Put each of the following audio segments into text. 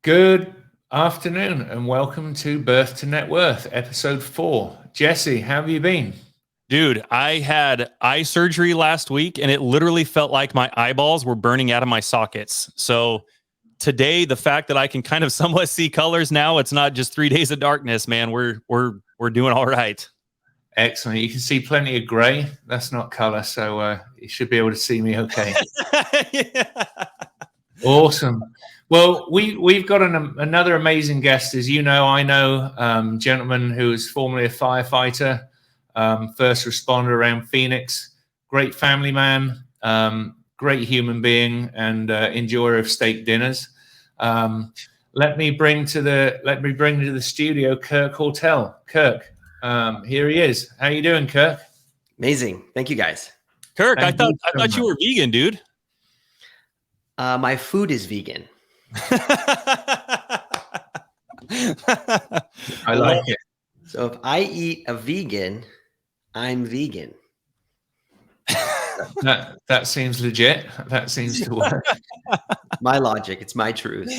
Good afternoon and welcome to Birth to Net Worth, episode 4. Jesse, how have you been? Dude, I had eye surgery last week and it literally felt like my eyeballs were burning out of my sockets. So today, the fact that I can kind of somewhat see colors now, it's not just 3 days of darkness, man. We're doing all right. Excellent. You can see plenty of gray. That's not color, so you should be able to see me okay. Yeah. Awesome. Well, we've got another amazing guest. As you know, I know, gentleman who was formerly a firefighter, first responder around Phoenix, great family man, great human being, and enjoyer of steak dinners. Let me bring to the studio Kirk Hortel. Kirk, here he is. How you doing, Kirk? Amazing. Thank you, guys. Kirk, Thank I you so thought you much. were vegan, dude. My food is vegan. I like it. So if I eat a vegan, I'm vegan. That seems legit. That seems to work. My logic. It's my truth.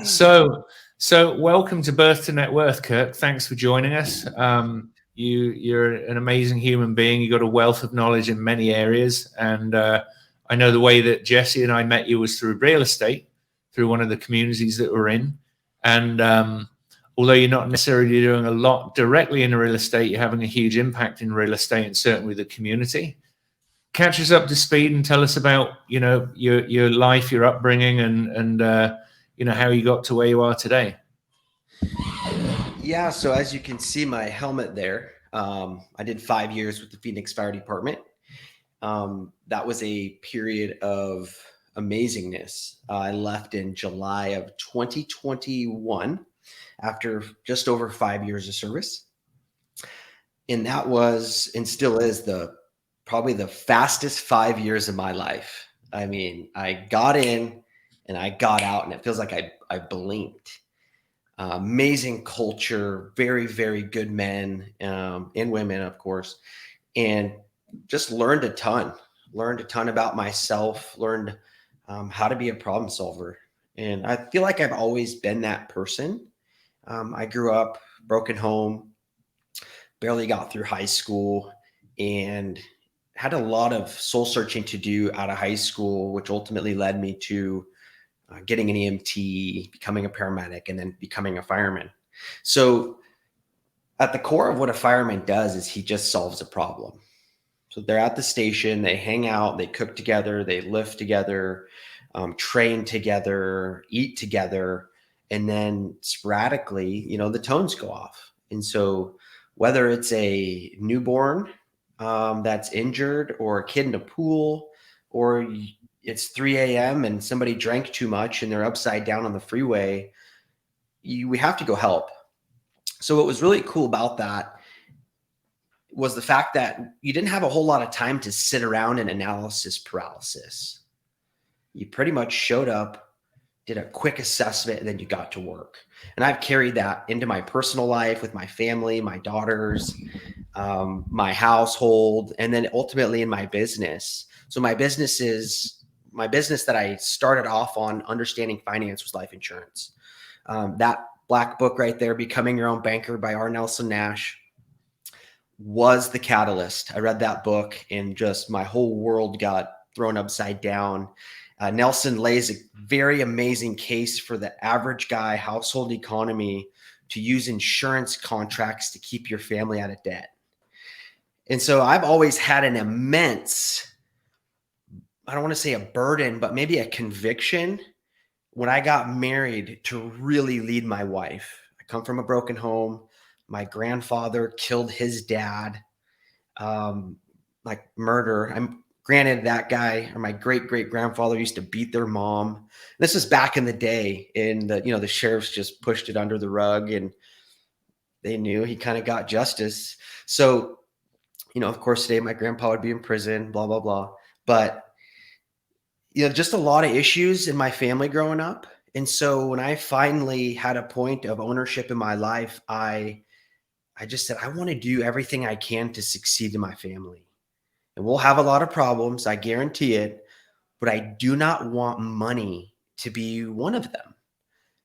So welcome to Birth to Net Worth, Kirk. Thanks for joining us. You're an amazing human being. You got a wealth of knowledge in many areas, and I know the way that Jesse and I met you was through real estate, through one of the communities that we're in, and although you're not necessarily doing a lot directly in real estate, you're having a huge impact in real estate and certainly the community. Catch us up to speed and tell us about your life, your upbringing, and how you got to where you are today. Yeah. So as you can see, my helmet there. I did 5 years with the Phoenix Fire Department. That was a period of amazingness. I left in July of 2021 after just over 5 years of service. And that was and still is probably the fastest 5 years of my life. I mean, I got in and I got out and it feels like I blinked. Amazing culture, very, very good men and women, of course, and just learned a ton about myself, learned how to be a problem solver. And I feel like I've always been that person. I grew up broken home, barely got through high school, and had a lot of soul searching to do out of high school, which ultimately led me to getting an EMT, becoming a paramedic, and then becoming a fireman. So at the core of what a fireman does is he just solves a problem. So they're at the station, they hang out, they cook together, they lift together, train together, eat together, and then sporadically, the tones go off. And so whether it's a newborn that's injured, or a kid in a pool, or it's 3 a.m. and somebody drank too much and they're upside down on the freeway, we have to go help. So what was really cool about that was the fact that you didn't have a whole lot of time to sit around in analysis paralysis. You pretty much showed up, did a quick assessment, and then you got to work. And I've carried that into my personal life with my family, my daughters, my household, and then ultimately in my business. So my business that I started off on understanding finance was life insurance. That black book right there, Becoming Your Own Banker by R. Nelson Nash, was the catalyst. I read that book and just my whole world got thrown upside down. Nelson lays a very amazing case for the average guy household economy to use insurance contracts to keep your family out of debt. And so I've always had an immense, I don't want to say a burden, but maybe a conviction when I got married to really lead my wife. I come from a broken home. My grandfather killed his dad, like murder. Granted, that guy, or my great-great-grandfather, used to beat their mom. This was back in the day, and the sheriffs just pushed it under the rug, and they knew he kind of got justice. So, of course, today my grandpa would be in prison, blah, blah, blah. But, just a lot of issues in my family growing up. And so when I finally had a point of ownership in my life, I just said, I want to do everything I can to succeed in my family. And we'll have a lot of problems, I guarantee it, but I do not want money to be one of them.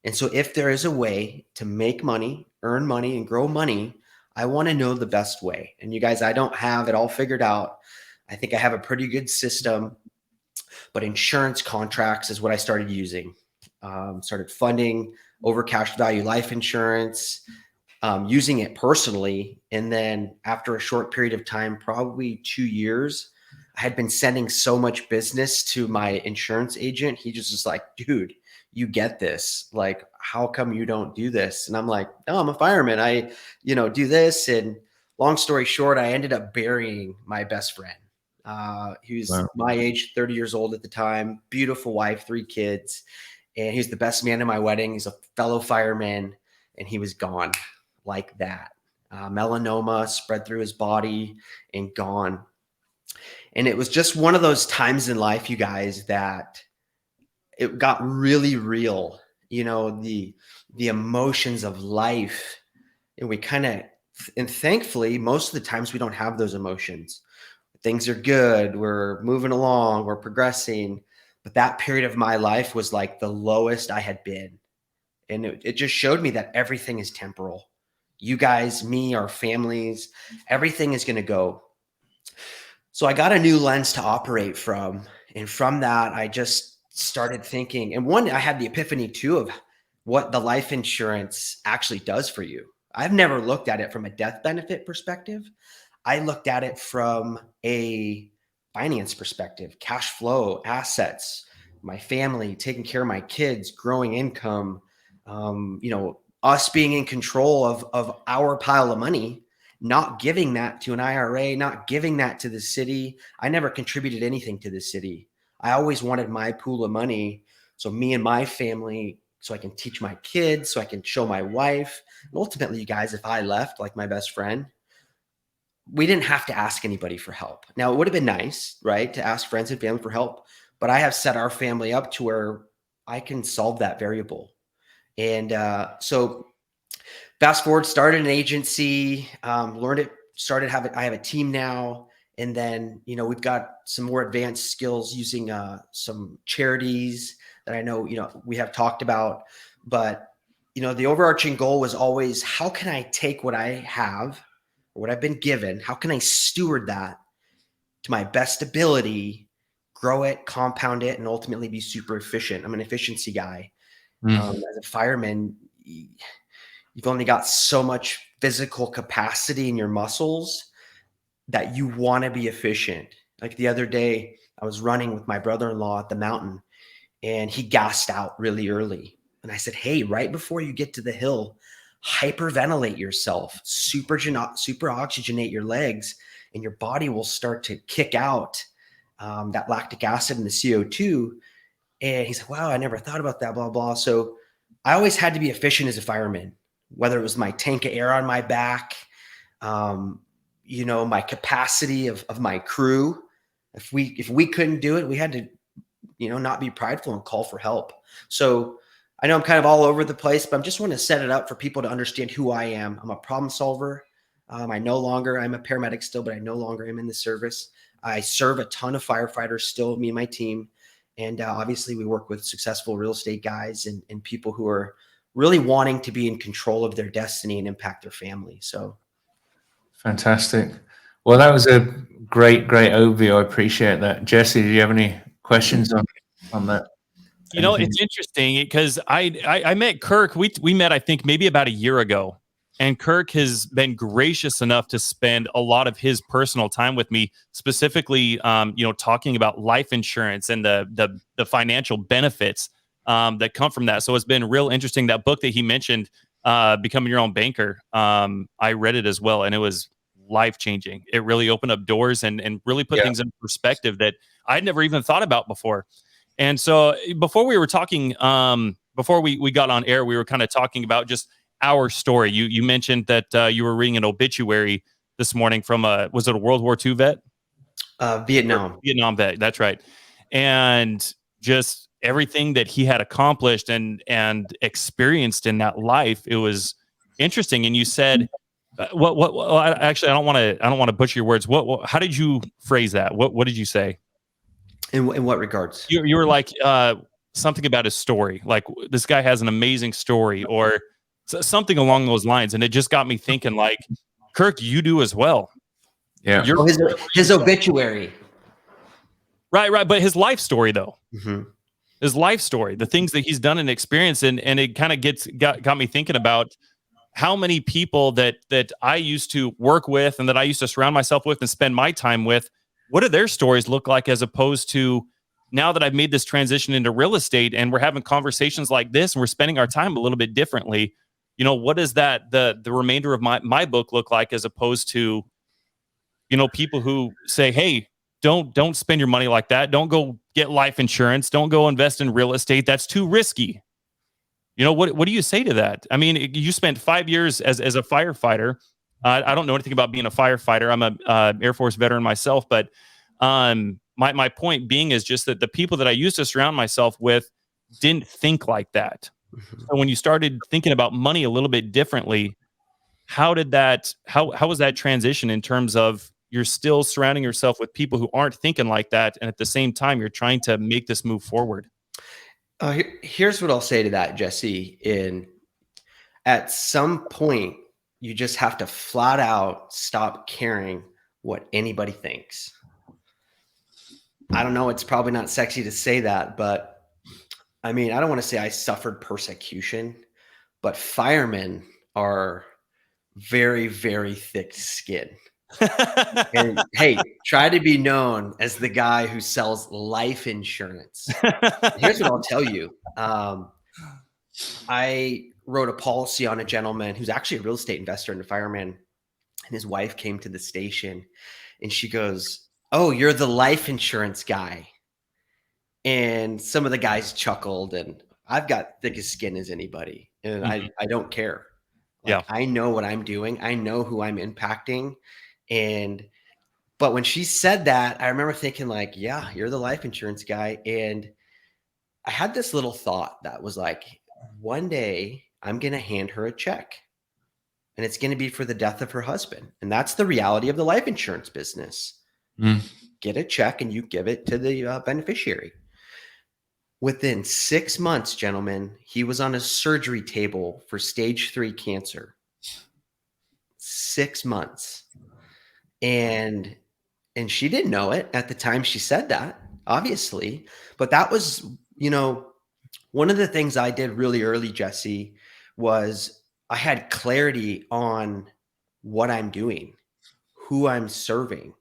And so if there is a way to make money, earn money, and grow money, I want to know the best way. And you guys, I don't have it all figured out. I think I have a pretty good system, but insurance contracts is what I started using. Started funding over cash value life insurance, using it personally. And then after a short period of time, probably 2 years, I had been sending so much business to my insurance agent. He just was like, dude, you get this. Like, how come you don't do this? And I'm like, no, I'm a fireman. I, do this. And long story short, I ended up burying my best friend. He was my age, 30 years old at the time, beautiful wife, 3 kids. And he was the best man in my wedding. He's a fellow fireman, and he was gone like that. Melanoma spread through his body and gone. And it was just one of those times in life, you guys, that it got really real, the emotions of life. And thankfully, most of the times we don't have those emotions. Things are good. We're moving along. We're progressing. But that period of my life was like the lowest I had been. And it just showed me that everything is temporal. You guys, me, our families, everything is going to go. So I got a new lens to operate from. And from that, I just started thinking. And I had the epiphany too of what the life insurance actually does for you. I've never looked at it from a death benefit perspective. I looked at it from a finance perspective, cash flow, assets, my family, taking care of my kids, growing income, us being in control of our pile of money, not giving that to an IRA, not giving that to the city. I never contributed anything to the city. I always wanted my pool of money. So me and my family, so I can teach my kids, so I can show my wife. And ultimately, you guys, if I left like my best friend, we didn't have to ask anybody for help. Now, it would have been nice, right, to ask friends and family for help, but I have set our family up to where I can solve that variable. And so fast forward, started an agency, learned it, I have a team now. And then, we've got some more advanced skills using some charities that I know, we have talked about. But, the overarching goal was always, how can I take what I have, or what I've been given, how can I steward that to my best ability, grow it, compound it, and ultimately be super efficient? I'm an efficiency guy. As a fireman, you've only got so much physical capacity in your muscles that you want to be efficient. Like the other day, I was running with my brother-in-law at the mountain, and he gassed out really early. And I said, hey, right before you get to the hill, hyperventilate yourself, super oxygenate your legs, and your body will start to kick out that lactic acid and the CO2. And he's like, wow, I never thought about that, blah, blah. So I always had to be efficient as a fireman, whether it was my tank of air on my back, my capacity of my crew. If we couldn't do it, we had to, not be prideful and call for help. So I know I'm kind of all over the place, but I just want to set it up for people to understand who I am. I'm a problem solver. I'm a paramedic still, but I no longer am in the service. I serve a ton of firefighters still, me and my team. And obviously we work with successful real estate guys and people who are really wanting to be in control of their destiny and impact their family. So. Fantastic. Well, that was a great overview. I appreciate that. Jesse, do you have any questions on that? It's interesting because I met Kirk. We met, I think, maybe about a year ago. And Kirk has been gracious enough to spend a lot of his personal time with me, specifically, talking about life insurance and the financial benefits that come from that. So it's been real interesting. That book that he mentioned, Becoming Your Own Banker, I read it as well, and it was life-changing. It really opened up doors and really put things in perspective that I'd never even thought about before. And so before we were talking, before we got on air, we were kind of talking about just our story. You mentioned that you were reading an obituary this morning from was it a World War II vet? Vietnam vet. That's right. And just everything that he had accomplished and experienced in that life, it was interesting. And you said, actually, I don't want to butcher your words. How did you phrase that? What did you say? In what regards? You were like, something about his story. Like, this guy has an amazing story, or something along those lines. And it just got me thinking, like, Kirk, you do as well. Yeah. Oh, his obituary. Right. But his life story, though. Mm-hmm. His life story, the things that he's done and experienced. And it kind of got me thinking about how many people that I used to work with and that I used to surround myself with and spend my time with, what do their stories look like, as opposed to now that I've made this transition into real estate and we're having conversations like this and we're spending our time a little bit differently. You know, what does that the remainder of my book look like, as opposed to, you know, people who say, hey, don't spend your money like that. Don't go get life insurance. Don't go invest in real estate. That's too risky. You know, what do you say to that? I mean, you spent 5 years as a firefighter. I don't know anything about being a firefighter. I'm a Air Force veteran myself, but my point being is just that the people that I used to surround myself with didn't think like that. So when you started thinking about money a little bit differently, how was that transition, in terms of you're still surrounding yourself with people who aren't thinking like that, and at the same time you're trying to make this move forward? Here's what I'll say to that, Jesse. At some point, you just have to flat out stop caring what anybody thinks. I don't know. It's probably not sexy to say that, but I mean, I don't want to say I suffered persecution, but firemen are very, very thick skin. And hey, try to be known as the guy who sells life insurance. Here's what I'll tell you. I wrote a policy on a gentleman who's actually a real estate investor and a fireman, and his wife came to the station and she goes, "Oh, you're the life insurance guy." And some of the guys chuckled, and I've got thick as skin as anybody, and I don't care. Like, I know what I'm doing. I know who I'm impacting. But when she said that, I remember thinking, like, yeah, you're the life insurance guy. And I had this little thought that was like, one day I'm going to hand her a check, and it's going to be for the death of her husband. And that's the reality of the life insurance business. Get a check and you give it to the beneficiary. Within 6 months, gentlemen, he was on a surgery table for stage 3 cancer. 6 months. And she didn't know it at the time she said that, obviously. But that was, you know, one of the things I did really early, Jesse, was I had clarity on what I'm doing, who I'm serving,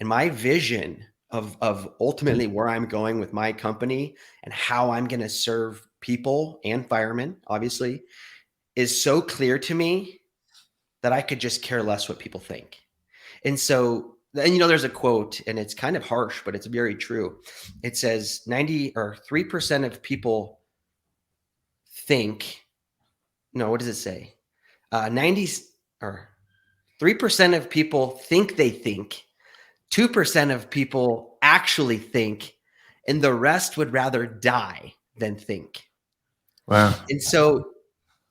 and my vision of ultimately where I'm going with my company and how I'm going to serve people and firemen, obviously, is so clear to me that I could just care less what people think. And so, and you know, there's a quote, and it's kind of harsh, but it's very true. It says 3% of people think, no, what does it say? 3% of people think they think, 2% of people actually think, and the rest would rather die than think. Wow. And so,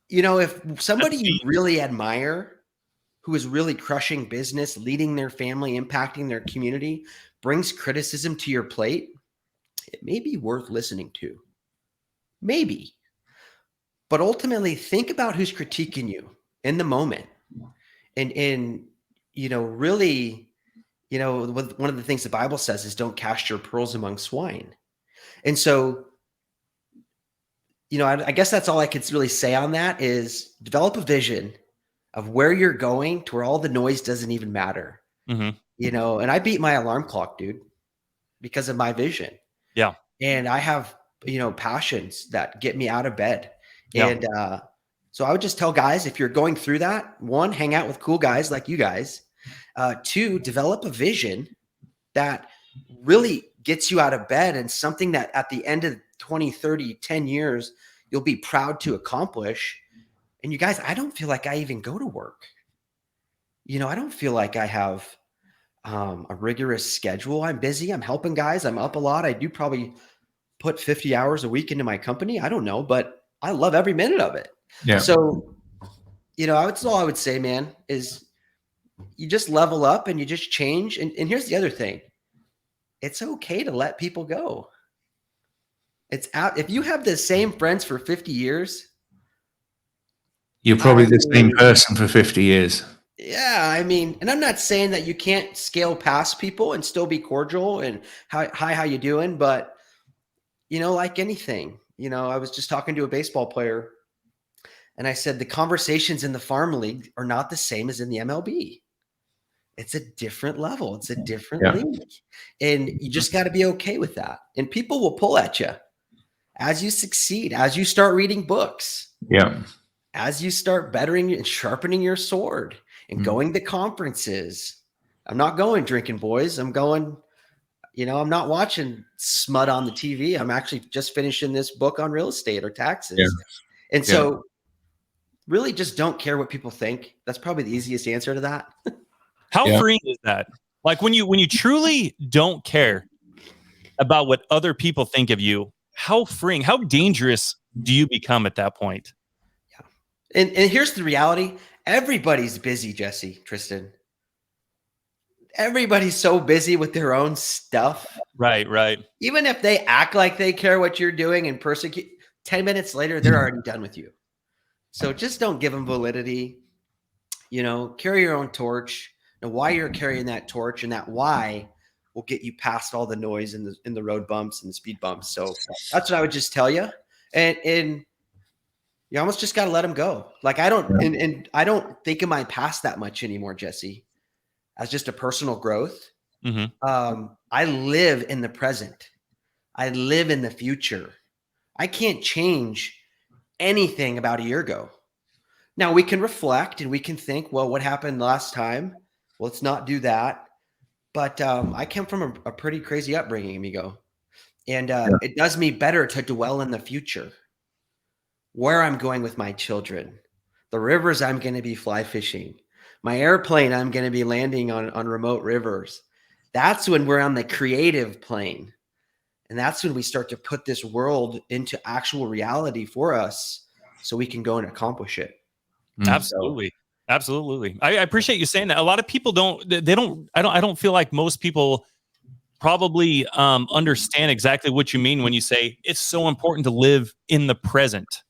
you know, if somebody you really admire, who is really crushing business, leading their family, impacting their community, brings criticism to your plate, it may be worth listening to. Maybe. But ultimately, think about who's critiquing you in the moment. And you know, really, you know, one of the things the Bible says is don't cast your pearls among swine. And so, you know, I guess that's all I could really say on that is develop a vision of where you're going to where all the noise doesn't even matter. You know, and I beat my alarm clock, dude, because of my vision. Yeah. And I have, you know, passions that get me out of bed. Yeah. And so I would just tell guys, if you're going through that, 1, hang out with cool guys like you guys. 2, develop a vision that really gets you out of bed and something that at the end of 20, 30, 10 years, you'll be proud to accomplish. And you guys, I don't feel like I even go to work. You know, I don't feel like I have a rigorous schedule. I'm busy. I'm helping guys. I'm up a lot. I do probably put 50 hours a week into my company. I don't know, but I love every minute of it. Yeah. So, you know, that's all I would say, man, is you just level up and you just change. And here's the other thing. It's okay to let people go. It's out. If you have the same friends for 50 years, You're probably I the same mean, person for 50 years. yeah, I mean, and I'm not saying that you can't scale past people and still be cordial and hi, how you doing? But like anything, I was just talking to a baseball player, and I said the conversations in the farm league are not the same as in the MLB. It's a different level. It's a different Yeah. league, and you just got to be okay with that. And people will pull at you as you succeed, as you start reading books. Yeah. As you start bettering and sharpening your sword and going to conferences. I'm not going drinking, boys. I'm going, I'm not watching smut on the TV. I'm actually just finishing this book on real estate or taxes. Yeah. And so really just don't care what people think. That's probably the easiest answer to that. How freeing is that? Like when you truly don't care about what other people think of you, how freeing, how dangerous do you become at that point? And here's the reality. Everybody's busy, Jesse, Trystan. Everybody's so busy with their own stuff. Right. Even if they act like they care what you're doing and persecute, 10 minutes later, they're already done with you. So just don't give them validity. Carry your own torch. And why you're carrying that torch and that why will get you past all the noise and the road bumps and the speed bumps. So that's what I would just tell you. And you almost just got to let them go. Like I don't, and I don't think of my past that much anymore, Jesse, as just a personal growth. I live in the present. I live in the future. I can't change anything about a year ago. Now we can reflect and we can think, well, what happened last time? Well, let's not do that. But I came from a pretty crazy upbringing, amigo. And it does me better to dwell in the future, where I'm going with my children, the rivers I'm going to be fly fishing, my airplane I'm going to be landing on remote rivers. That's when we're on the creative plane. And that's when we start to put this world into actual reality for us so we can go and accomplish it. Absolutely. Absolutely. I appreciate you saying that. A lot of people I don't feel like most people probably understand exactly what you mean when you say it's so important to live in the present.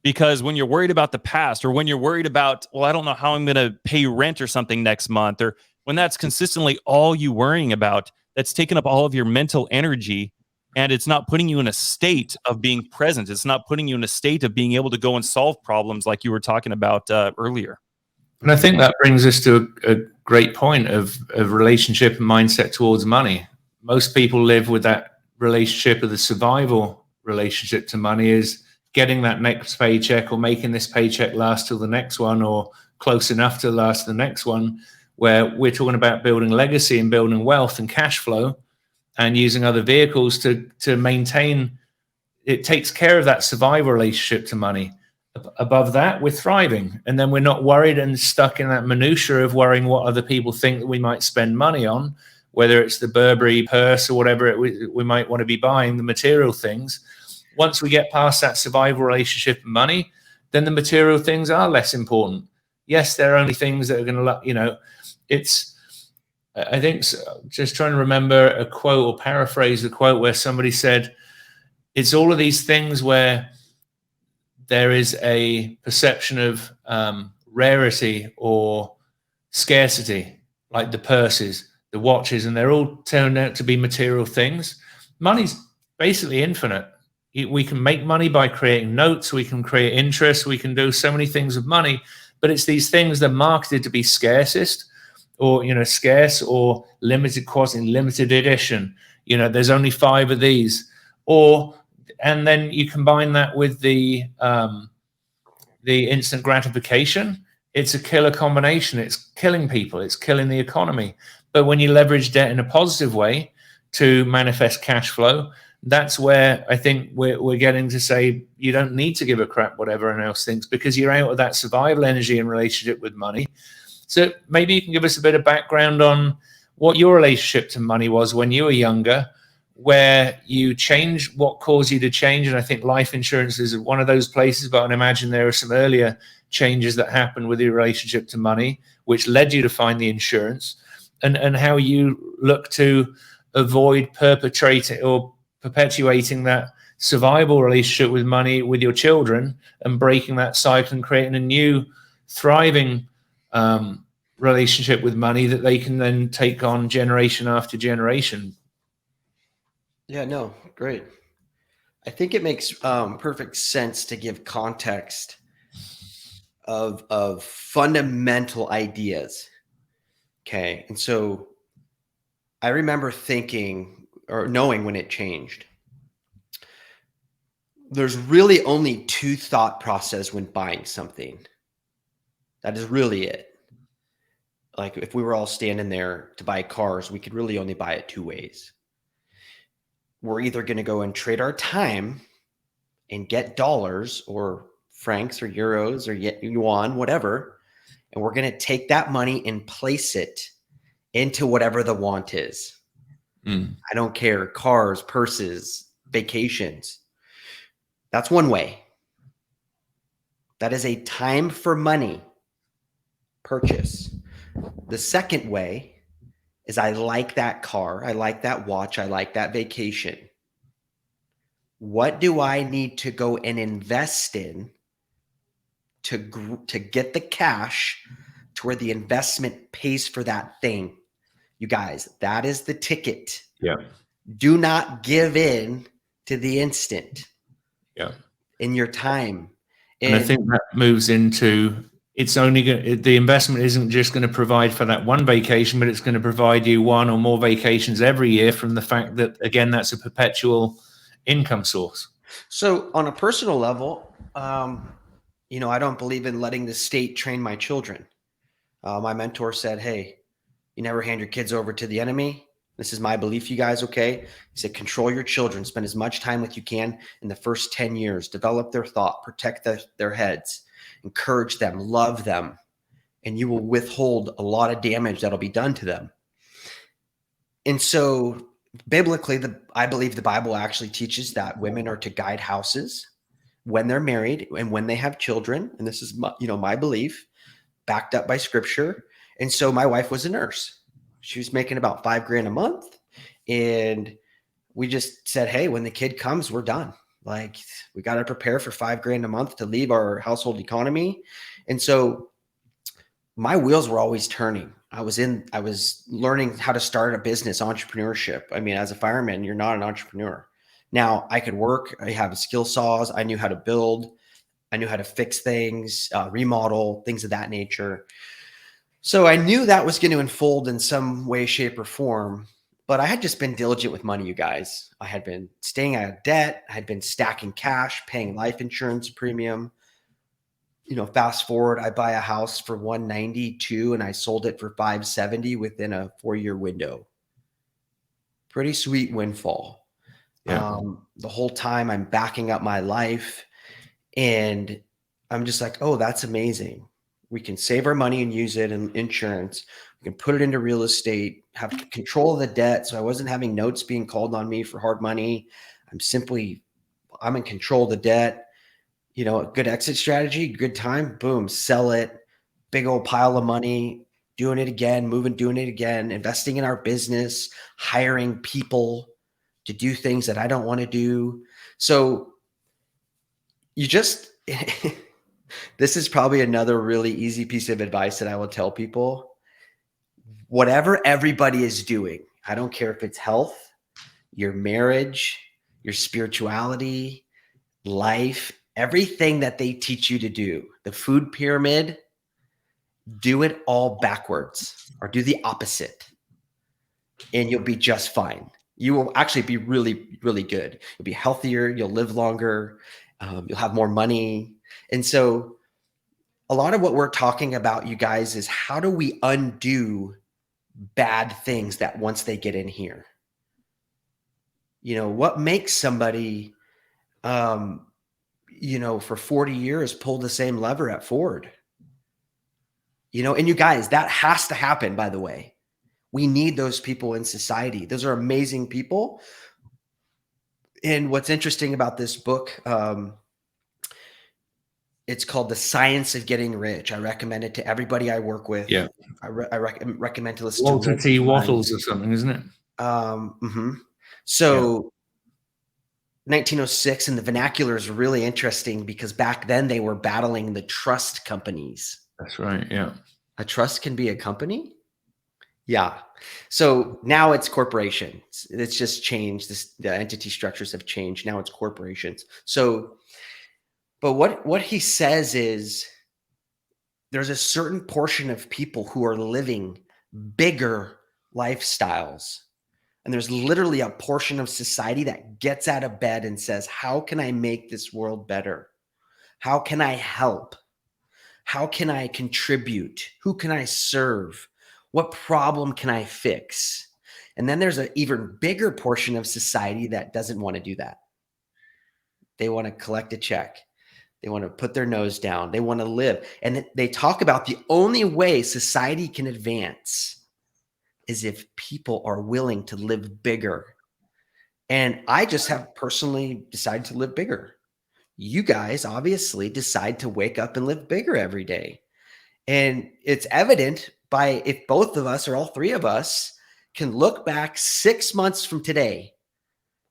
Because when you're worried about the past, or when you're worried about, well, I don't know how I'm going to pay rent or something next month, or when that's consistently all you worrying about, that's taken up all of your mental energy, and it's not putting you in a state of being present. It's not putting you in a state of being able to go and solve problems like you were talking about earlier. And I think that brings us to a great point of relationship and mindset towards money. Most people live with that relationship, of the survival relationship to money, is getting that next paycheck or making this paycheck last till the next one, or close enough to last the next one, where we're talking about building legacy and building wealth and cash flow and using other vehicles to maintain. It takes care of that survival relationship to money. Above that, we're thriving, and then we're not worried and stuck in that minutia of worrying what other people think that we might spend money on, whether it's the Burberry purse or whatever we might want to be buying, the material things. Once we get past that survival relationship and money, then the material things are less important. Yes, there are only things that are going to, I think, just trying to remember a quote or paraphrase the quote where somebody said, it's all of these things where there is a perception of rarity or scarcity, like the purses, the watches, and they're all turned out to be material things. Money's basically infinite. We can make money by creating notes. We can create interest. We can do so many things with money, but it's these things that are marketed to be scarcest, or, scarce or limited quantity, limited edition. There's only 5 of these, and then you combine that with the instant gratification. It's a killer combination. It's killing people. It's killing the economy. But when you leverage debt in a positive way to manifest cash flow, that's where I think we're getting to say you don't need to give a crap what everyone else thinks, because you're out of that survival energy in relationship with money. So maybe you can give us a bit of background on what your relationship to money was when you were younger, where you changed, what caused you to change. And I think life insurance is one of those places, but I imagine there are some earlier changes that happened with your relationship to money, which led you to find the insurance, and how you look to avoid perpetuating that survival relationship with money with your children and breaking that cycle and creating a new thriving relationship with money that they can then take on generation after generation. Yeah, no, great. I think it makes perfect sense to give context of fundamental ideas. Okay. And so I remember thinking or knowing when it changed. There's really only two thought process when buying something. That is really it. Like if we were all standing there to buy cars, we could really only buy it two ways. We're either going to go and trade our time and get dollars or francs or euros or yuan, whatever, and we're going to take that money and place it into whatever the want is. I don't care. Cars, purses, vacations. That's one way. That is a time for money purchase. The second way is I like that car. I like that watch. I like that vacation. What do I need to go and invest in to get the cash to where the investment pays for that thing? You guys, that is the ticket. Yeah. Do not give in to the instant. Yeah. In your time. And I think that moves into it's only the investment isn't just going to provide for that one vacation, but it's going to provide you one or more vacations every year from the fact that, again, that's a perpetual income source. So on a personal level, you know, I don't believe in letting the state train my children. My mentor said, hey, you never hand your kids over to the enemy. This is my belief, you guys, okay? He said, control your children. Spend as much time with you can in the first 10 years. Develop their thought. Protect their heads. Encourage them. Love them. And you will withhold a lot of damage that'll be done to them. And so biblically, I believe the Bible actually teaches that women are to guide houses when they're married and when they have children. And this is my belief, backed up by scripture. And so my wife was a nurse. She was making about $5,000 a month. And we just said, hey, when the kid comes, we're done. Like we got to prepare for $5,000 a month to leave our household economy. And so my wheels were always turning. I was learning how to start a business, entrepreneurship. I mean, as a fireman, you're not an entrepreneur. Now I could work. I have skill saws. I knew how to build. I knew how to fix things, remodel, things of that nature. So I knew that was going to unfold in some way, shape, or form, but I had just been diligent with money, you guys. I had been staying out of debt. I had been stacking cash, paying life insurance premium. You know, fast forward, I buy a house for $192 and I sold it for $570 within a 4-year window. Pretty sweet windfall. Yeah. The whole time I'm backing up my life and I'm just like, oh, that's amazing. We can save our money and use it in insurance. We can put it into real estate, have control of the debt. So I wasn't having notes being called on me for hard money. I'm in control of the debt. You know, a good exit strategy, good time, boom, sell it, big old pile of money, doing it again, doing it again, investing in our business, hiring people to do things that I don't want to do. So you just... This is probably another really easy piece of advice that I will tell people. Whatever everybody is doing, I don't care if it's health, your marriage, your spirituality, life, everything that they teach you to do, the food pyramid, do it all backwards or do the opposite and you'll be just fine. You will actually be really, really good. You'll be healthier. You'll live longer. You'll have more money. And so a lot of what we're talking about, you guys, is how do we undo bad things that once they get in here? You know, what makes somebody, you know, for 40 years pull the same lever at Ford? You know, and you guys, that has to happen, by the way. We need those people in society. Those are amazing people. And what's interesting about this book, it's called The Science of Getting Rich. I recommend it to everybody I work with. Yeah. I recommend to listen Walter to T. Wattles or something, isn't it? So 1906, and the vernacular is really interesting because back then they were battling the trust companies. That's right. Yeah. A trust can be a company? Yeah. So now it's corporations. It's just changed. The entity structures have changed. Now it's corporations. So, but what he says is there's a certain portion of people who are living bigger lifestyles. And there's literally a portion of society that gets out of bed and says, how can I make this world better? How can I help? How can I contribute? Who can I serve? What problem can I fix? And then there's an even bigger portion of society that doesn't want to do that. They want to collect a check. They want to put their nose down. They want to live. And they talk about the only way society can advance is if people are willing to live bigger. And I just have personally decided to live bigger. You guys obviously decide to wake up and live bigger every day. And it's evident by if both of us or all three of us can look back 6 months from today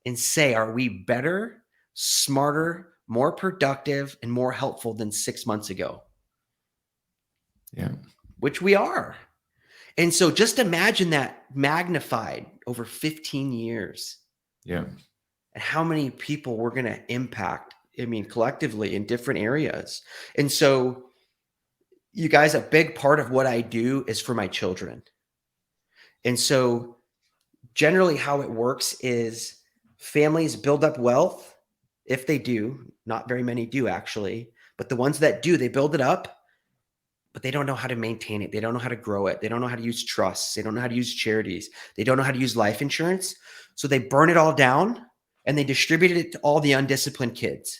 and say, are we better, smarter, more productive, and more helpful than 6 months ago? Yeah. Which we are. And so just imagine that magnified over 15 years. Yeah. And how many people we're going to impact, I mean, collectively in different areas. And so you guys, a big part of what I do is for my children. And so generally how it works is families build up wealth. If they do, not very many do actually, but the ones that do, they build it up, but they don't know how to maintain it. They don't know how to grow it. They don't know how to use trusts. They don't know how to use charities. They don't know how to use life insurance. So they burn it all down and they distribute it to all the undisciplined kids.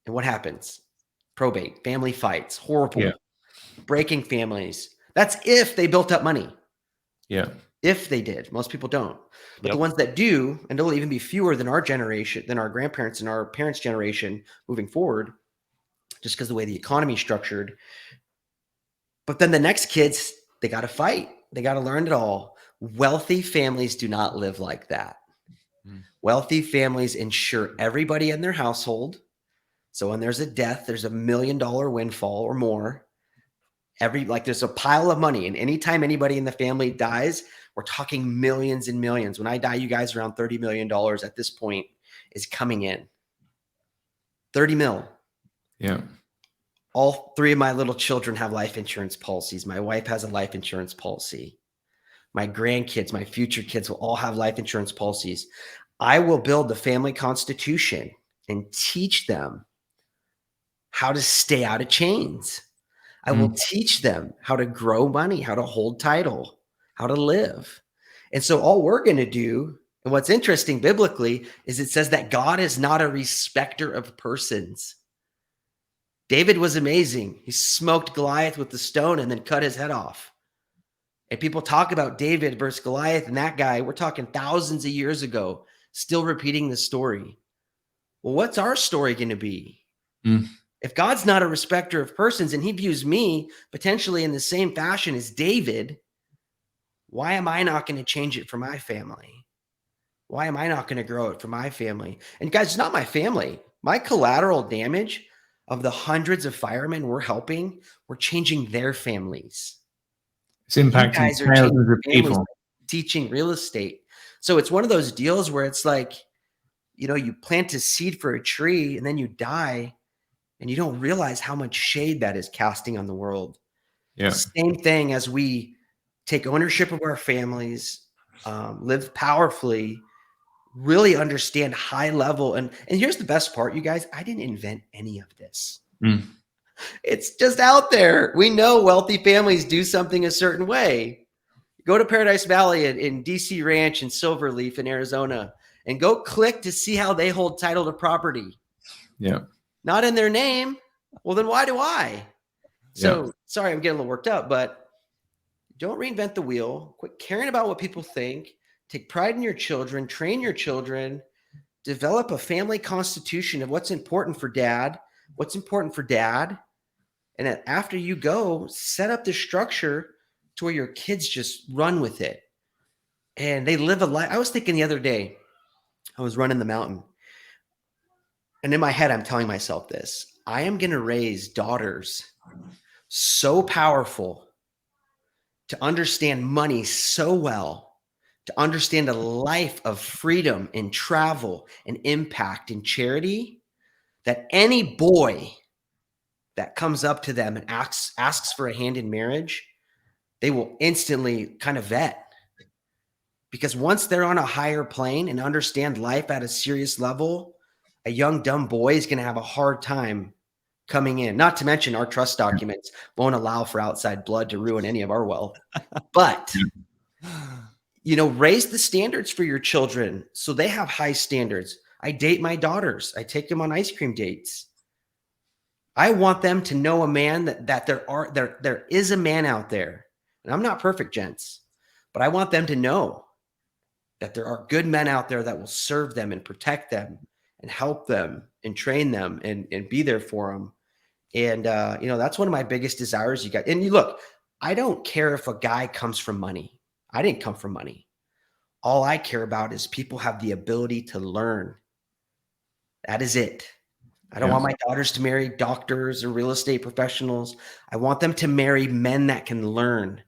And what happens? Probate, family fights, horrible, breaking families. That's if they built up money. Yeah. If they did. Most people don't. But Yep. the ones that do, and there'll even be fewer than our generation, than our grandparents and our parents' generation moving forward, just because of the way the economy is structured. But then the next kids, they got to fight. They got to learn it all. Wealthy families do not live like that. Wealthy families ensure everybody in their household. So when there's a death, there's $1 million windfall or more. There's a pile of money. And anytime anybody in the family dies, we're talking millions and millions. When I die, you guys, around $30 million at this point is coming in. 30 mil. Yeah. All three of my little children have life insurance policies. My wife has a life insurance policy. My grandkids, my future kids will all have life insurance policies. I will build the family constitution and teach them how to stay out of chains. I will teach them how to grow money, how to hold title, how to live. And so all we're going to do, and what's interesting biblically, is it says that God is not a respecter of persons. David was amazing. He smoked Goliath with the stone and then cut his head off. And people talk about David versus Goliath and that guy. We're talking thousands of years ago, still repeating the story. Well, what's our story going to be? If God's not a respecter of persons and he views me potentially in the same fashion as David, why am I not going to change it for my family? Why am I not going to grow it for my family? And guys, it's not my family. My collateral damage of the hundreds of firemen we're helping, we're changing their families. It's impacting guys are thousands of families, people. teaching real estate. So it's one of those deals where it's like, you plant a seed for a tree and then you die and you don't realize how much shade that is casting on the world. Yeah. Same thing as we take ownership of our families, live powerfully, really understand high level. And here's the best part, you guys, I didn't invent any of this. It's just out there. We know wealthy families do something a certain way. Go to Paradise Valley in DC Ranch and Silverleaf in Arizona and go click to see how they hold title to property. Yeah. Not in their name. Well, then why do I? So sorry, I'm getting a little worked up, but don't reinvent the wheel. Quit caring about what people think. Take pride in your children, train your children, develop a family constitution of what's important for dad, what's important for dad. And after you go, set up the structure to where your kids just run with it. And they live a life. I was thinking the other day, I was running the mountain. And in my head, I'm telling myself this: I am going to raise daughters so powerful to understand money so well, to understand a life of freedom and travel and impact and charity, that any boy that comes up to them and asks for a hand in marriage, they will instantly kind of vet. Because once they're on a higher plane and understand life at a serious level, a young dumb boy is going to have a hard time coming in. Not to mention our trust documents won't allow for outside blood to ruin any of our wealth. But raise the standards for your children so they have high standards. I date my daughters. I take them on ice cream dates. I want them to know a man that there is a man out there. And I'm not perfect, gents, but I want them to know that there are good men out there that will serve them and protect them and help them and train them and be there for them. And, that's one of my biggest desires. You got, and you look, I don't care if a guy comes from money. I didn't come from money. All I care about is people have the ability to learn. That is it. I don't want my daughters to marry doctors or real estate professionals. I want them to marry men that can learn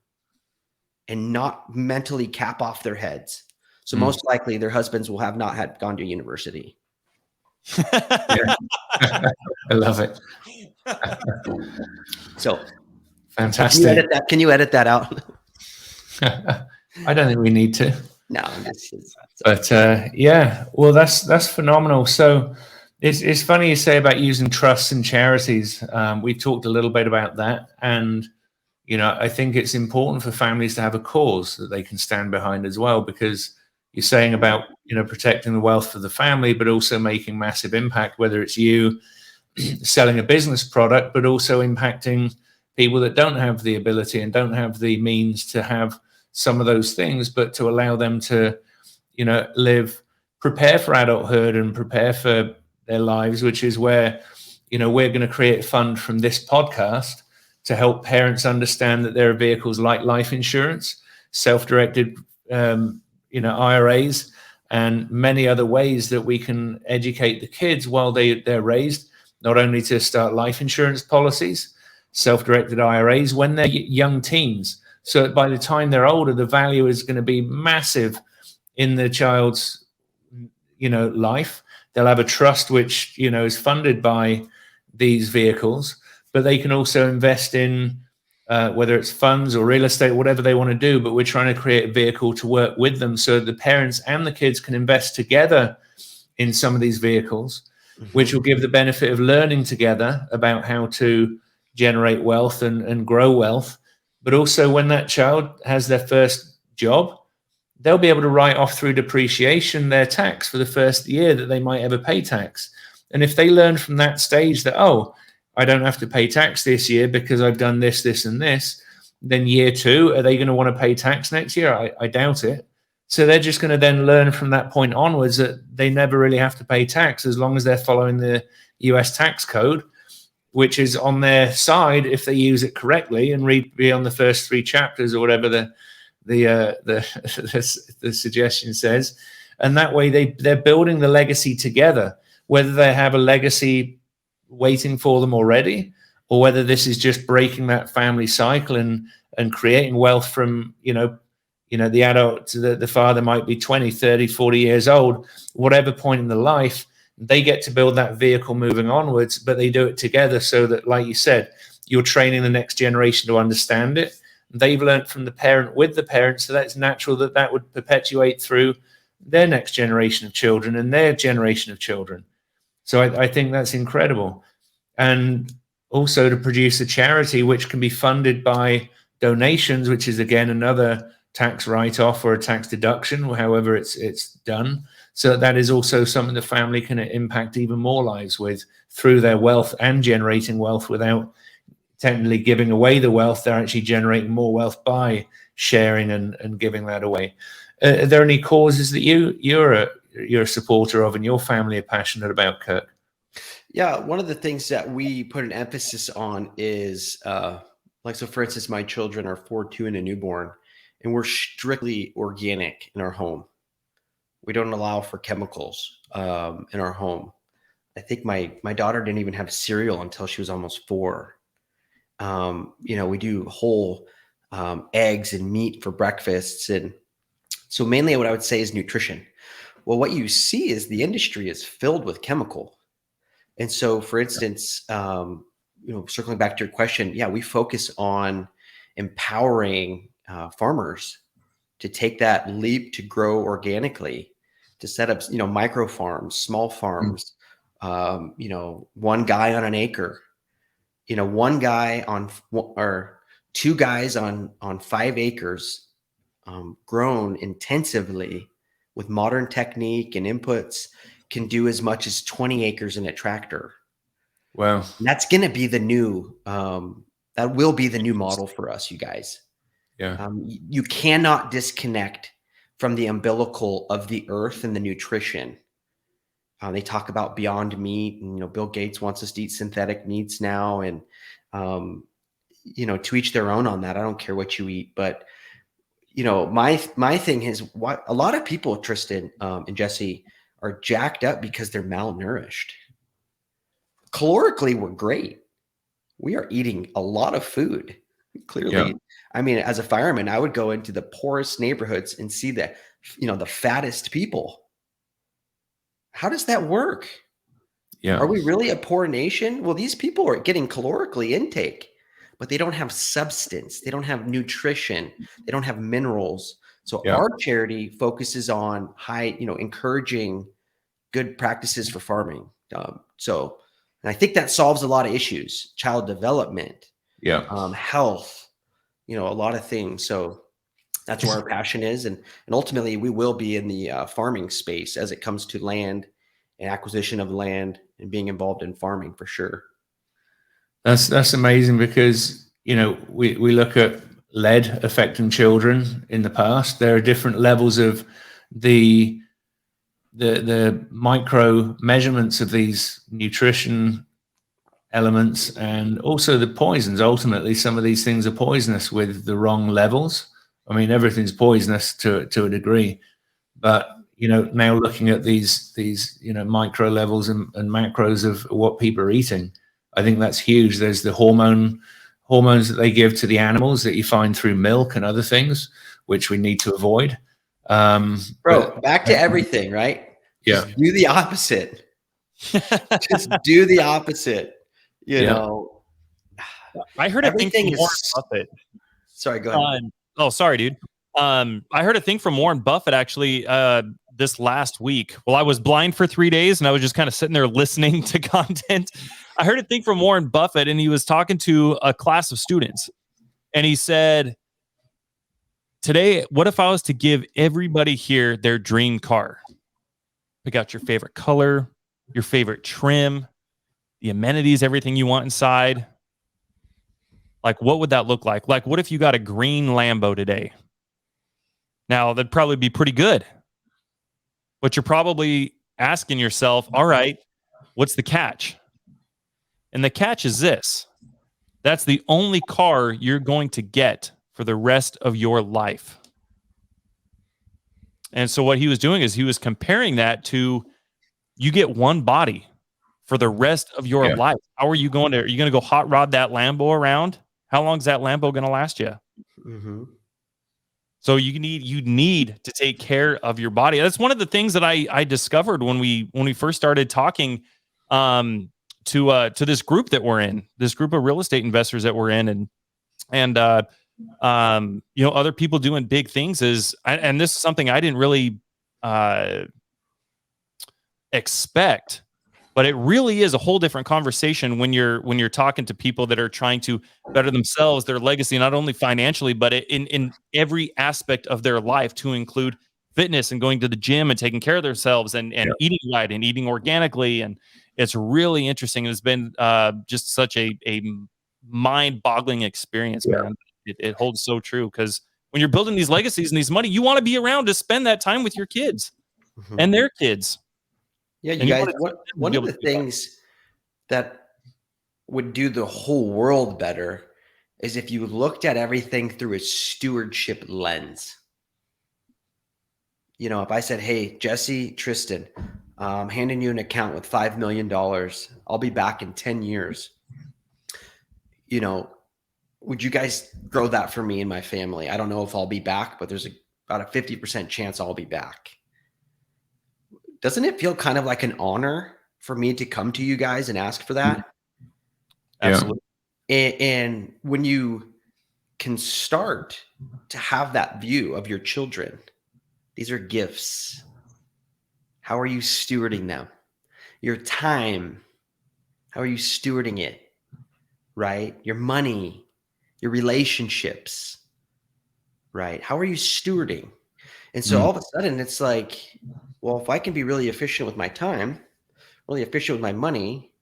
and not mentally cap off their heads. So most likely their husbands will have not had gone to university. I love it. So fantastic. Can you edit that out? I don't think we need to. No, but well, that's phenomenal. So it's funny you say about using trusts and charities. We talked a little bit about that, and I think it's important for families to have a cause that they can stand behind as well, because you're saying about protecting the wealth for the family, but also making massive impact, whether it's you selling a business product, but also impacting people that don't have the ability and don't have the means to have some of those things, but to allow them to prepare for adulthood and prepare for their lives, which is where we're going to create a fund from this podcast to help parents understand that there are vehicles like life insurance, self-directed IRAs, and many other ways that we can educate the kids while they're raised, not only to start life insurance policies, self-directed IRAs when they're young teens, so that by the time they're older, the value is going to be massive in the child's life. They'll have a trust which is funded by these vehicles, but they can also invest in whether it's funds or real estate, whatever they want to do. But we're trying to create a vehicle to work with them so the parents and the kids can invest together in some of these vehicles, which will give the benefit of learning together about how to generate wealth and grow wealth. But also when that child has their first job, they'll be able to write off through depreciation their tax for the first year that they might ever pay tax. And if they learn from that stage that, I don't have to pay tax this year because I've done this, this, and this, then year two, are they going to want to pay tax next year? I doubt it. So they're just going to then learn from that point onwards that they never really have to pay tax as long as they're following the US tax code, which is on their side if they use it correctly and read beyond the first 3 chapters or whatever the suggestion says. And that way they're building the legacy together, whether they have a legacy waiting for them already, or whether this is just breaking that family cycle and creating wealth from, the adult to the father might be 20, 30, 40 years old, whatever point in the life, they get to build that vehicle moving onwards, but they do it together so that, like you said, you're training the next generation to understand it. They've learned from the parent with the parent, so that's natural that would perpetuate through their next generation of children and their generation of children. So I think that's incredible. And also to produce a charity which can be funded by donations, which is, again, another tax write-off or a tax deduction, or however it's done. So that is also something the family can impact even more lives with through their wealth and generating wealth without technically giving away the wealth. They're actually generating more wealth by sharing and giving that away. Are there any causes that you're a supporter of and your family are passionate about, Kirk? Yeah, one of the things that we put an emphasis on is so for instance, my children are 4, 2, and a newborn, and we're strictly organic in our home. We don't allow for chemicals in our home. I think my daughter didn't even have cereal until she was almost 4. We do whole eggs and meat for breakfasts. And so mainly what I would say is nutrition. Well, what you see is the industry is filled with chemical. And so, for instance, circling back to your question, yeah, we focus on empowering farmers to take that leap to grow organically, to set up, micro farms, small farms, one guy on an acre, one guy or 2 guys on 5 acres, grown intensively with modern technique and inputs, can do as much as 20 acres in a tractor. Wow. And that's going to be the new, that will be the new model for us, you guys. Yeah. You cannot disconnect from the umbilical of the earth and the nutrition. They talk about beyond meat, and Bill Gates wants us to eat synthetic meats now, and to each their own on that. I don't care what you eat, but my thing is, what a lot of people, Trystan and Jesse, are jacked up because they're malnourished. Calorically, we're great. We are eating a lot of food. Clearly, Yeah. I mean, as a fireman, I would go into the poorest neighborhoods and see the fattest people. How does that work? Yeah. Are we really a poor nation? Well, these people are getting calorically intake, but they don't have substance. They don't have nutrition. They don't have minerals. So Yeah. our charity focuses on encouraging good practices for farming. And I think that solves a lot of issues: child development, Yeah. health, a lot of things. So that's where our passion is. And ultimately we will be in the farming space as it comes to land and acquisition of land and being involved in farming for sure. That's amazing, because we look at lead affecting children in the past. There are different levels of the micro measurements of these nutrition elements, and also the poisons. Ultimately, some of these things are poisonous with the wrong levels. I mean, everything's poisonous to a degree, but now looking at these micro levels and macros of what people are eating, I think that's huge. There's the hormones that they give to the animals that you find through milk and other things, which we need to avoid. Bro, back to everything, right? Yeah. Just do the opposite. Just do the opposite. I heard a thing from everything Warren is. Buffett. Sorry, go ahead. Oh, sorry, dude. I heard a thing from Warren Buffett actually this last week. Well, I was blind for 3 days and I was just kind of sitting there listening to content. I heard a thing from Warren Buffett, and he was talking to a class of students, and he said, today, what if I was to give everybody here their dream car? Pick out your favorite color, your favorite trim, the amenities, everything you want inside. Like, what would that look like? Like, what if you got a green Lambo today? Now, that'd probably be pretty good. But you're probably asking yourself, all right, what's the catch? And the catch is this: that's the only car you're going to get for the rest of your life. And so what he was doing is he was comparing that to, you get one body for the rest of your life. How are you going to? Are you going to go hot rod that Lambo around? How long is that Lambo going to last you? Mm-hmm. So you need to take care of your body. That's one of the things that I discovered when we first started talking to this group that we're in, this group of real estate investors that we're in, and other people doing big things and this is something I didn't really expect. But it really is a whole different conversation when you're talking to people that are trying to better themselves, their legacy, not only financially, but in every aspect of their life, to include fitness and going to the gym and taking care of themselves and eating right and eating organically. And it's really interesting. It's been just such a mind-boggling experience, man. It holds so true, because when you're building these legacies and these money, you want to be around to spend that time with your kids and their kids. Yeah, you guys, one of the things that would do the whole world better is if you looked at everything through a stewardship lens. if I said, hey, Jesse, Trystan, I'm handing you an account with $5 million. I'll be back in 10 years. Would you guys grow that for me and my family? I don't know if I'll be back, but there's about a 50% chance I'll be back. Doesn't it feel kind of like an honor for me to come to you guys and ask for that? Absolutely. And when you can start to have that view of your children, these are gifts. How are you stewarding them? Your time, how are you stewarding it? Right? Your money, your relationships, right? How are you stewarding? And so all of a sudden it's like, well, if I can be really efficient with my time, really efficient with my money,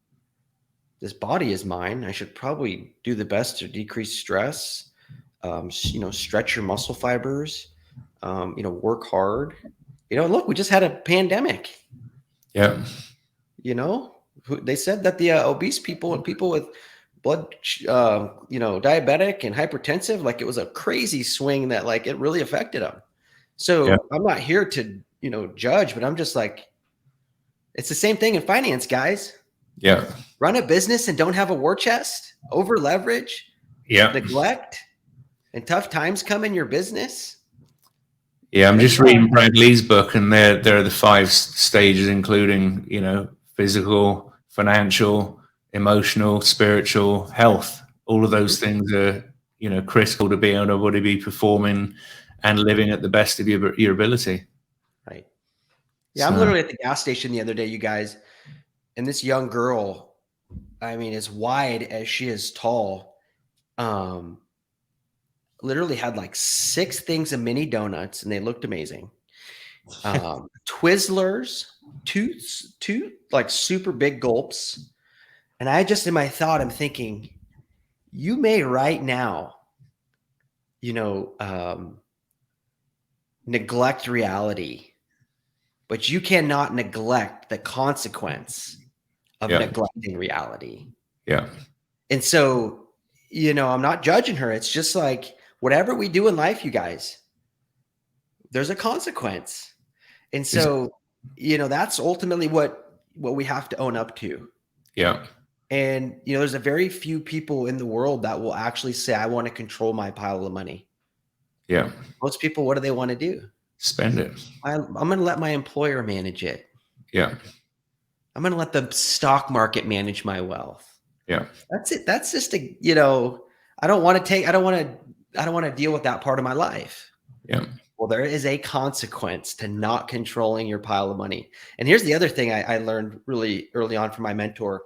this body is mine. I should probably do the best to decrease stress, stretch your muscle fibers, work hard. Look, we just had a pandemic. Yeah. They said that the obese people and people with blood, diabetic and hypertensive, like it was a crazy swing that like it really affected them. So I'm not here to, judge, but I'm just like, it's the same thing in finance, guys. Yeah. Run a business and don't have a war chest, over leverage, neglect, and tough times come in your business. Yeah, I'm just reading Brad Lee's book, and there are the 5 stages, including, physical, financial, emotional, spiritual, health. All of those things are, critical to be able to be performing and living at the best of your ability. Right. Yeah, I'm literally at the gas station the other day, you guys, and this young girl, I mean, as wide as she is tall, literally had like 6 things of mini donuts, and they looked amazing. Twizzlers, two like super big gulps. And I just, in my thought, I'm thinking, you may right now, neglect reality, but you cannot neglect the consequence of neglecting reality. Yeah. And so, I'm not judging her. It's just like, whatever we do in life, you guys, there's a consequence. And so, that's ultimately what we have to own up to. Yeah. And, there's a very few people in the world that will actually say, I want to control my pile of money. Yeah. Most people, what do they want to do? Spend it. I'm going to let my employer manage it. Yeah. I'm going to let the stock market manage my wealth. Yeah. That's it. That's just I don't want to deal with that part of my life. Yeah. Well, there is a consequence to not controlling your pile of money. And here's the other thing I learned really early on from my mentor.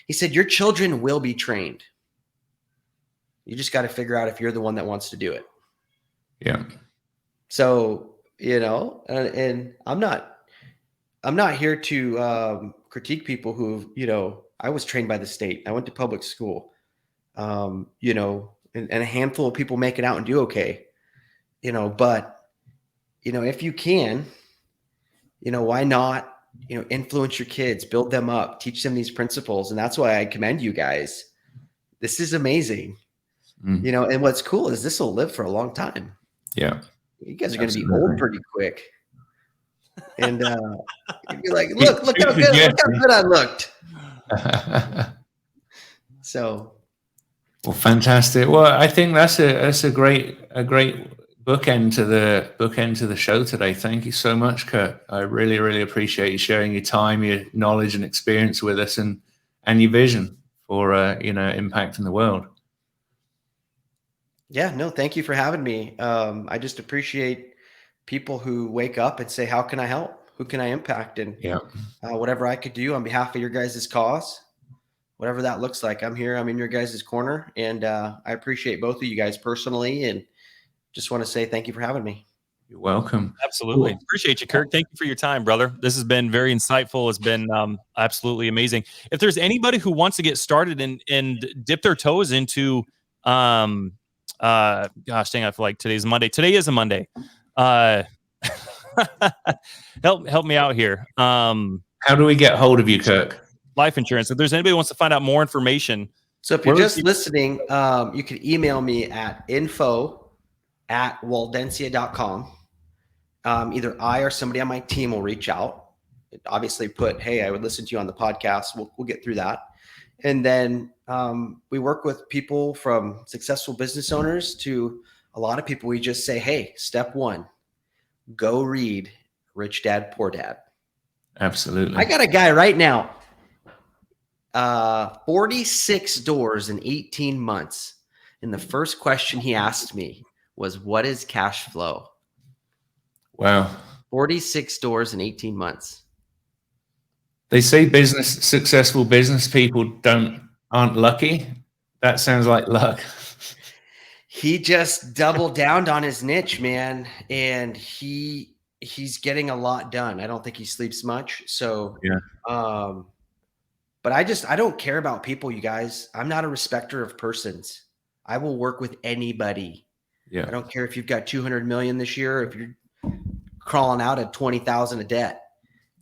He said, your children will be trained. You just got to figure out if you're the one that wants to do it. Yeah. So, and I'm not here to critique people who, I was trained by the state. I went to public school, and a handful of people make it out and do okay, but, if you can, why not, influence your kids, build them up, teach them these principles. And that's why I commend you guys. This is amazing. And what's cool is this will live for a long time. Yeah. You guys are going to be old pretty quick. And you'd be like, look how good I looked. So. Well, fantastic. Well, I think that's a great bookend to the show today. Thank you so much, Kirk. I really, really appreciate you sharing your time, your knowledge and experience with us, and your vision for impacting the world. Yeah, no, thank you for having me. I just appreciate people who wake up and say, how can I help? Who can I impact? And whatever I could do on behalf of your guys' cause, whatever that looks like, I'm here. I'm in your guys' corner. And I appreciate both of you guys personally. And just want to say thank you for having me. You're welcome. Absolutely. Cool. Appreciate you, Kirk. Thank you for your time, brother. This has been very insightful. It's been absolutely amazing. If there's anybody who wants to get started and dip their toes into, gosh dang, I feel like today's Monday. Today is a Monday. Help me out here. How do we get hold of you, Kirk? Life insurance. If there's anybody who wants to find out more information. So if you're just listening, you can email me at info@waldensia.com. either I or somebody on my team will reach out. Obviously, hey, I would listen to you on the podcast. We'll get through that, and then we work with people from successful business owners to a lot of people. We just say, hey, step one, go read Rich Dad Poor Dad. Absolutely. I got a guy right now, 46 doors in 18 months. And the first question he asked me was, what is cash flow? Wow. 46 doors in 18 months. They say successful business people aren't lucky. That sounds like luck. He just doubled down on his niche, man. And he's getting a lot done. I don't think he sleeps much. So, yeah. But I don't care about people, you guys. I'm not a respecter of persons. I will work with anybody. Yeah. I don't care if you've got 200 million this year, or if you're crawling out at 20,000 of debt.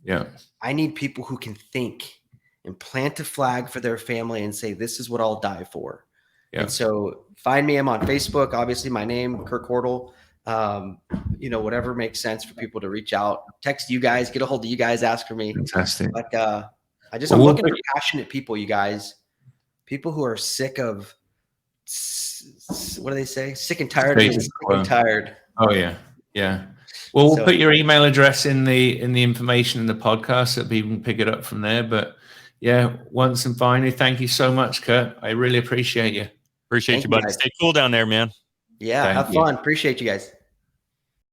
Yeah. I need people who can think and plant a flag for their family and say, this is what I'll die for. Yeah. And so find me. I'm on Facebook. Obviously my name, Kirk Hortel. Whatever makes sense for people to reach out, text you guys, get a hold of you guys, ask for me. Fantastic. But I'm looking for passionate people, you guys, people who are sick of, what do they say? Sick and tired. Sick and tired. Oh yeah. Yeah. Well, we'll put your email address in the information in the podcast so people can pick it up from there. But yeah, once and finally, thank you so much, Kurt. I really appreciate you. Appreciate you, buddy. Stay cool down there, man. Yeah. Have fun. Appreciate you guys.